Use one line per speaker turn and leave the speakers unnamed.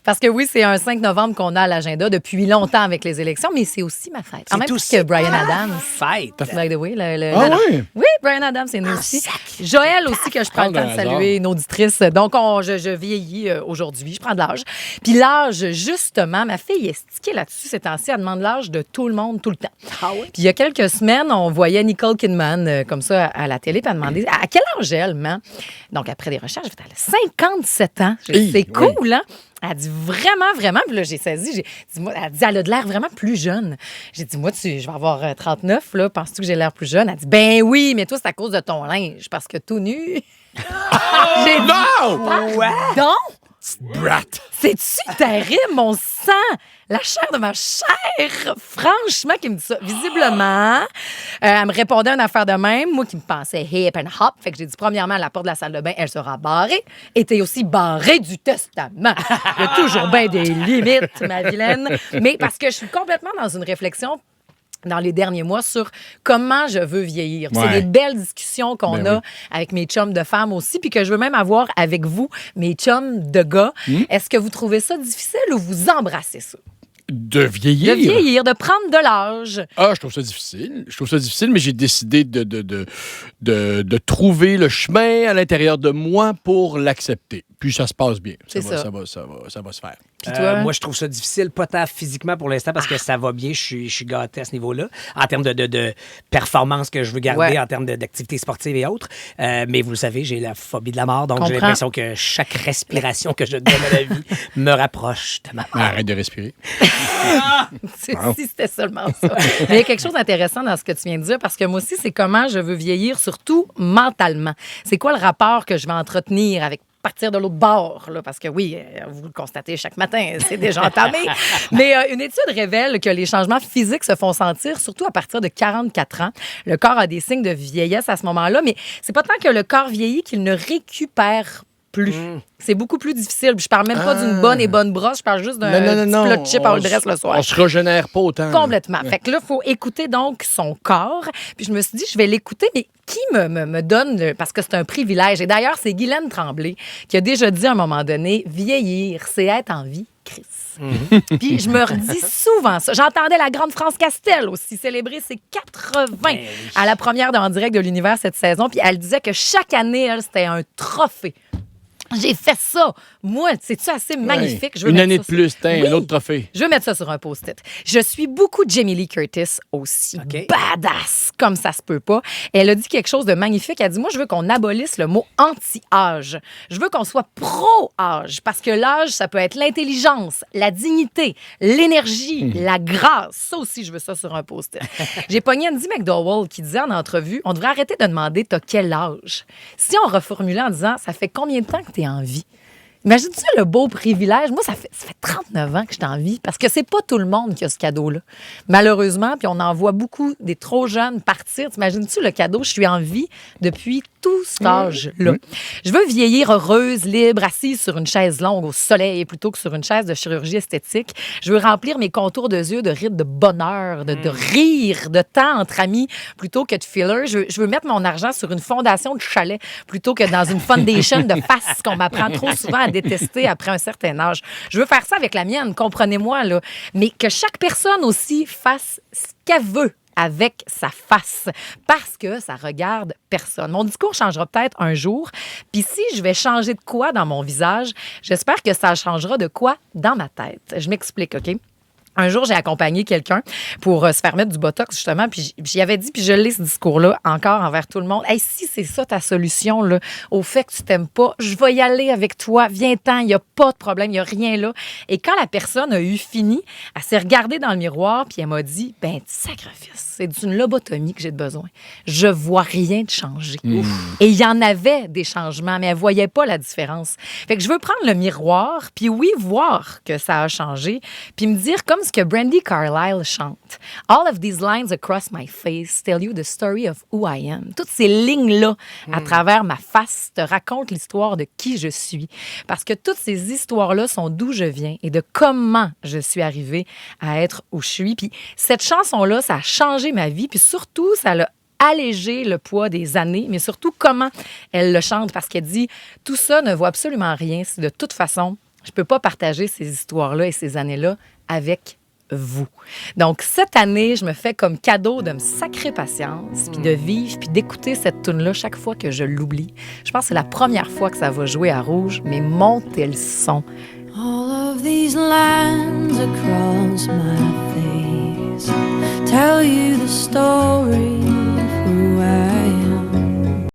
Parce que oui, c'est un 5 novembre qu'on a à l'agenda depuis longtemps avec les élections, mais c'est aussi ma fête. En même temps que Bryan Adams.
Fête.
By the way,
oui?
Oui, Bryan Adams est né aussi. Joël aussi, que je prends le temps de saluer, une auditrice. Donc, je vieillis aujourd'hui, je prends de l'âge. Puis l'âge, justement, ma fille est stickée là-dessus ces temps-ci. Elle demande l'âge de tout le monde, tout le temps.
Ah oui?
Puis il y a quelques semaines, on voyait Nicole Kidman comme ça à la télé, puis elle demandait à quel âge elle, man? Donc, après des recherches, elle a 57 ans. C'est cool, hein? Elle dit vraiment. Puis là, j'ai saisi. Elle dit, elle a de l'air vraiment plus jeune. J'ai dit, moi, je vais avoir 39, là. Penses-tu que j'ai l'air plus jeune? Elle dit, ben oui, mais toi, c'est à cause de ton linge. Parce que tout nu. J'ai dit, donc,
Brat.
c'est-tu terrible, mon sang? La chair de ma chair, franchement, qui me dit ça. Visiblement, elle me répondait à une affaire de même, moi qui me pensais hip and hop. Fait que j'ai dit, premièrement, la porte de la salle de bain, elle sera barrée. Et t'es aussi barrée du testament. Il y a toujours bien des limites, ma vilaine. Mais parce que je suis complètement dans une réflexion dans les derniers mois sur comment je veux vieillir.
Ouais.
C'est des belles discussions qu'on a avec mes chums de femmes aussi, puis que je veux même avoir avec vous, mes chums de gars. Est-ce que vous trouvez ça difficile ou vous embrassez ça?
De vieillir.
De vieillir, de prendre de l'âge.
Ah, je trouve ça difficile. Mais j'ai décidé de trouver le chemin à l'intérieur de moi pour l'accepter. Puis ça se passe bien. Ça va se faire.
Puis toi?
Moi, je trouve ça difficile, pas tant physiquement pour l'instant, parce que ça va bien. Je suis gâté à ce niveau-là, en termes de performance que je veux garder, en termes d'activité sportive et autres. Mais vous le savez, j'ai la phobie de la mort, donc j'ai l'impression que chaque respiration que je donne à la vie me rapproche de ma mort.
Arrête de respirer.
Si c'était seulement ça. Mais il y a quelque chose d'intéressant dans ce que tu viens de dire, parce que moi aussi, c'est comment je veux vieillir, surtout mentalement. C'est quoi le rapport que je vais entretenir avec partir de l'autre bord, là, parce que oui, vous le constatez chaque matin, c'est déjà entamé. Mais une étude révèle que les changements physiques se font sentir surtout à partir de 44 ans. Le corps a des signes de vieillesse à ce moment-là, mais c'est pas tant que le corps vieillit qu'il ne récupère plus. C'est beaucoup plus difficile. Je parle même pas d'une bonne brosse, je parle juste d'un petit plat de chips à dresse le soir.
On se régénère pas autant.
Complètement. Fait que là, il faut écouter donc son corps. Puis je me suis dit, je vais l'écouter, mais qui me donne... Parce que c'est un privilège. Et d'ailleurs, c'est Guylaine Tremblay qui a déjà dit à un moment donné, vieillir, c'est être en vie, Chris. Puis je me redis souvent ça. J'entendais la grande France Castel aussi célébrer ses 80 à la première En direct de l'univers cette saison. Puis elle disait que chaque année, elle, c'était un trophée. J'ai fait ça. Moi, c'est-tu assez magnifique? Je veux
une
mettre
année
ça
de plus, un autre trophée.
Je veux mettre ça sur un post-it. Je suis beaucoup Jamie Lee Curtis aussi.
OK.
Badass, comme ça se peut pas. Et elle a dit quelque chose de magnifique. Elle a dit, moi, je veux qu'on abolisse le mot anti-âge. Je veux qu'on soit pro-âge. Parce que l'âge, ça peut être l'intelligence, la dignité, l'énergie, la grâce. Ça aussi, je veux ça sur un post-it. J'ai pogné Andy McDowell qui disait en entrevue, on devrait arrêter de demander t'as quel âge. Si on reformulait en disant, ça fait combien de temps que t'es en vie? Imagine-tu le beau privilège? Moi, ça fait 39 ans que je suis en vie parce que c'est pas tout le monde qui a ce cadeau-là. Malheureusement, puis on en voit beaucoup des trop jeunes partir. T'imagines-tu le cadeau? Je suis en vie depuis tout cet âge-là. Je veux vieillir heureuse, libre, assise sur une chaise longue au soleil plutôt que sur une chaise de chirurgie esthétique. Je veux remplir mes contours de yeux de rides de bonheur, de rire, de temps entre amis plutôt que de filler. Je veux mettre mon argent sur une fondation de chalet plutôt que dans une foundation de face qu'on m'apprend trop souvent à détester après un certain âge. Je veux faire ça avec la mienne, comprenez-moi, là. Mais que chaque personne aussi fasse ce qu'elle veut avec sa face, parce que ça regarde personne. Mon discours changera peut-être un jour, puis si je vais changer de quoi dans mon visage, j'espère que ça changera de quoi dans ma tête. Je m'explique, OK? Un jour, j'ai accompagné quelqu'un pour se faire mettre du Botox, justement, puis j'y avais dit, puis je lis ce discours-là encore envers tout le monde. Hey, si c'est ça ta solution, là, au fait que tu t'aimes pas, je vais y aller avec toi, viens-t'en, il n'y a pas de problème, il n'y a rien là. Et quand la personne a eu fini, elle s'est regardée dans le miroir, puis elle m'a dit, ben, sacrifice, c'est d'une lobotomie que j'ai besoin. Je vois rien de changer. Et il y en avait des changements, mais elle voyait pas la différence. Fait que je veux prendre le miroir, puis oui, voir que ça a changé, puis me dire comme ce que Brandy Carlile chante. All of these lines across my face tell you the story of who I am. Toutes ces lignes-là, à travers ma face, te racontent l'histoire de qui je suis. Parce que toutes ces histoires-là sont d'où je viens et de comment je suis arrivée à être où je suis. Puis cette chanson-là, ça a changé ma vie. Puis surtout, ça l'a allégé le poids des années, mais surtout comment elle le chante. Parce qu'elle dit, tout ça ne vaut absolument rien si de toute façon, Je peux pas partager ces histoires-là et ces années-là avec vous. Donc, cette année, je me fais comme cadeau de me sacrer patience, puis de vivre, puis d'écouter cette tune-là chaque fois que je l'oublie. Je pense que c'est la première fois que ça va jouer à Rouge, mais montez le son.
All of these lands across my